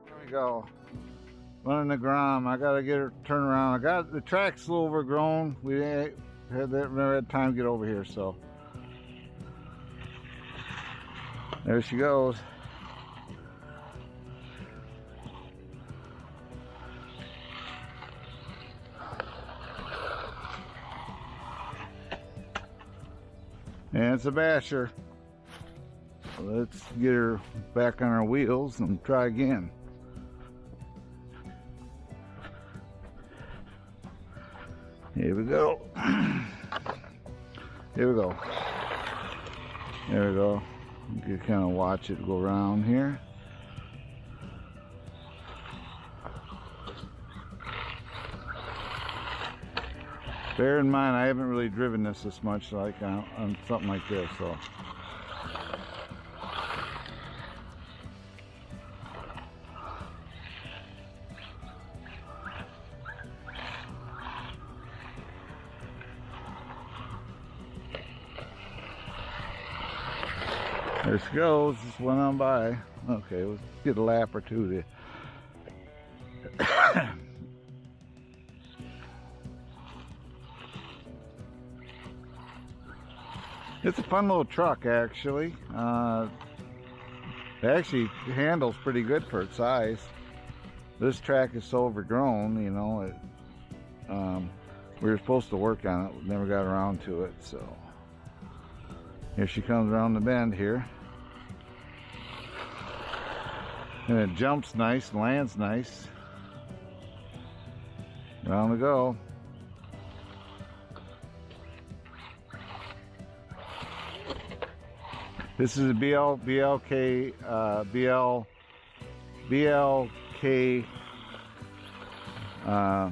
There we go. Running the Grom. I gotta get her turned around. I got the track's a little overgrown. We never had time to get over here, so there she goes. And it's a basher. Let's get her back on her wheels and try again. Here we go. Here we go. There we go. You can kind of watch it go around here. Bear in mind, I haven't really driven this much like on something like this, so. There she goes, just went on by. Okay, let's get a lap or two to It's a fun little truck, actually. It actually handles pretty good for its size. This track is so overgrown, you know. We were supposed to work on it, never got around to it, so. Here she comes around the bend here. And it jumps nice, lands nice. Round we go. This is a BLK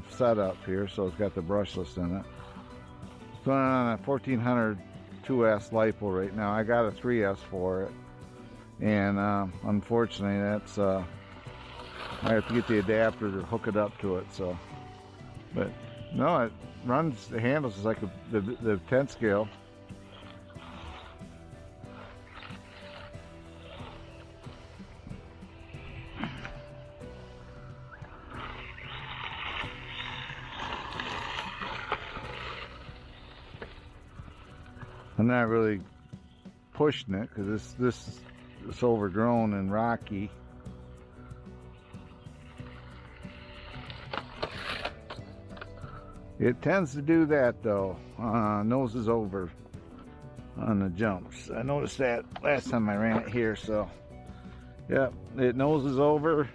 setup here, so it's got the brushless in it. It's running on a 1400 2S LiPo right now. I got a 3S for it, and unfortunately, that's I have to get the adapter to hook it up to it. So, but no, it runs. The handles is like the 10 scale. I'm not really pushing it because this is overgrown and rocky. It tends to do that though. Noses over on the jumps. I noticed that last time I ran it here, so yep, it noses over.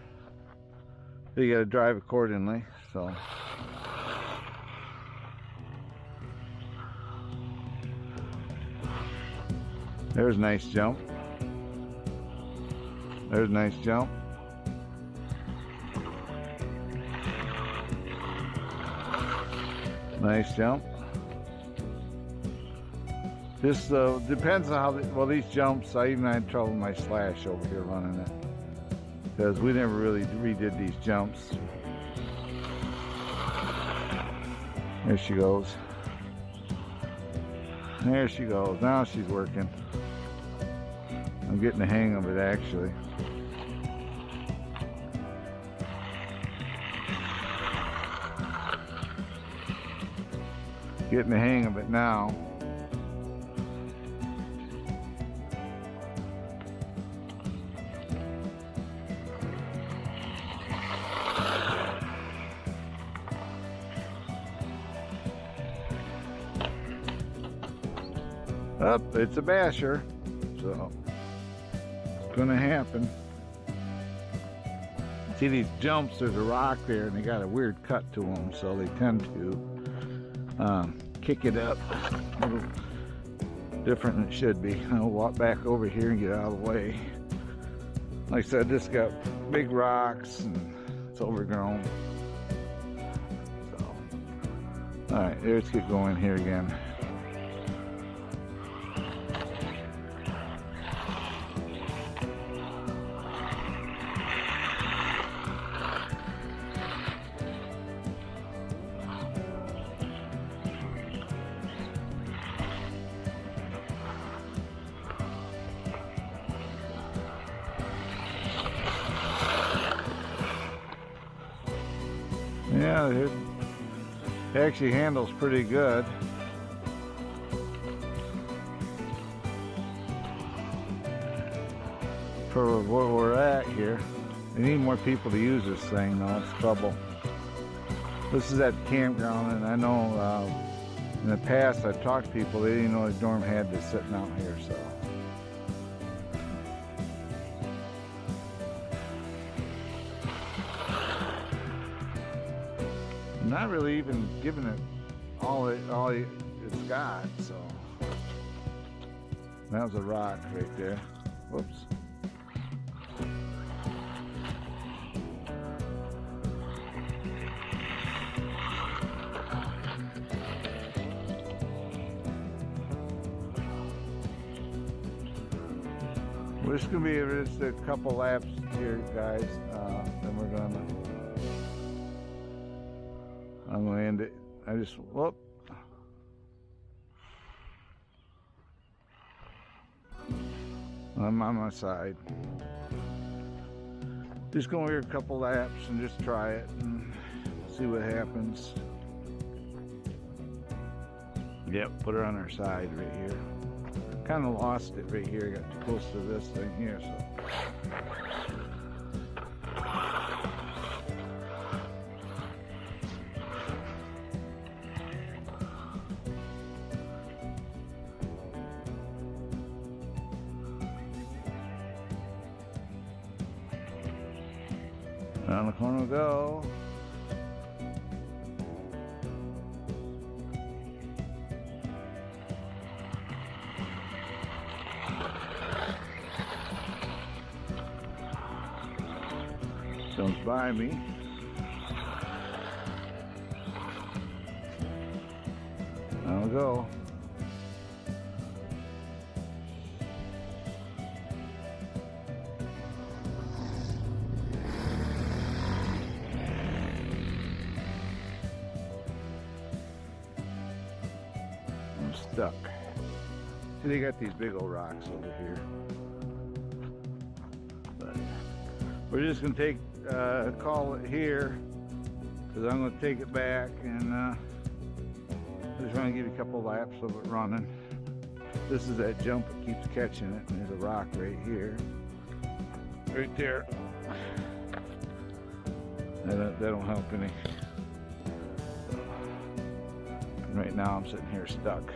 You got to drive accordingly. So. There's a nice jump. There's a nice jump. Nice jump. This depends on how, well, these jumps, I even had trouble with my slash over here running it. Because we never really redid these jumps. There she goes. There she goes. Now she's working. I'm getting the hang of it, actually. Getting the hang of it now. Up, it's a basher, so it's gonna happen. See these jumps, there's a rock there and they got a weird cut to them, so they tend to kick it up a little different than it should be. I'll walk back over here and get out of the way. Like I said, this got big rocks and it's overgrown. So, all right, let's get going here again. Yeah, it actually handles pretty good. For where we're at here. They need more people to use this thing though, it's trouble. This is at the campground, and I know in the past I've talked to people, they didn't know the dorm had this sitting out here, so. I'm not really even giving it all it's got, so. That was a rock right there. Whoops. We're just gonna be just a couple laps here, guys. Then I'm gonna end it. Whoop. I'm on my side. Just go here a couple laps and just try it and see what happens. Yep, put her on our side right here. Kind of lost it right here. Got too close to this thing here, so. Around the corner we go. Comes by me. There we go. I'm stuck. See, they got these big old rocks over here. But we're just gonna call it here, because I'm going to take it back, and I just want to give you a couple laps of it running. This is that jump that keeps catching it, and there's a rock right here, right there. That don't help any. Right now I'm sitting here stuck.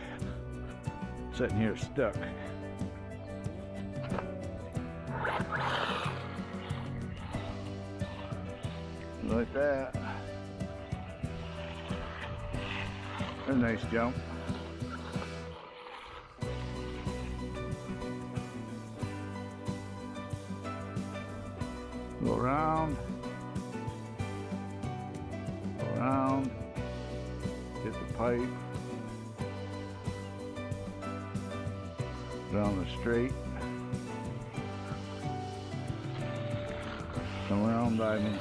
Like that. A nice jump. Go around. Get the pipe. Down the straight. Come around by me.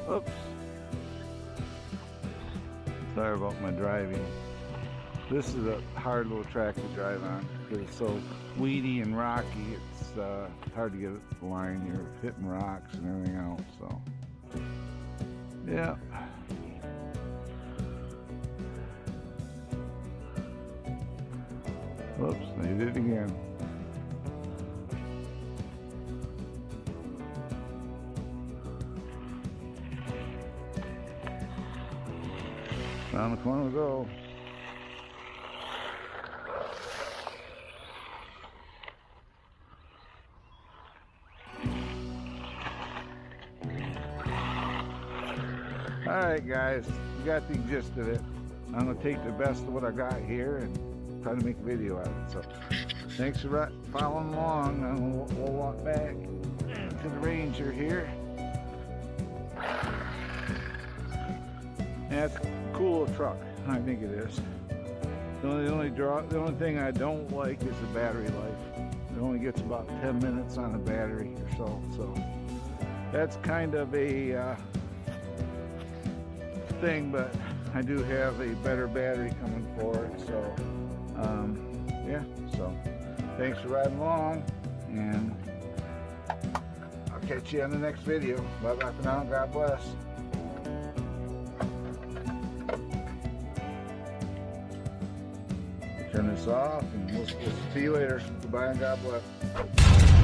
Oops. Sorry about my driving. This is a hard little track to drive on because it's so weedy and rocky. It's hard to get it to the line. You're hitting rocks and everything else. So, yeah. Whoops, I did it again. Around the corner we go. Alright guys, you got the gist of it. I'm going to take the best of what I got here and try to make a video out of it. So, thanks for following along. We'll walk back to the Ranger here. That's a cool truck, I think it is. The only thing I don't like is the battery life. It only gets about 10 minutes on a battery or so. So that's kind of a thing, but I do have a better battery coming for it. So yeah. So thanks for riding along, and I'll catch catch you on the next video. Bye bye for now. God bless. Turn this off and we'll see you later. Goodbye and God bless.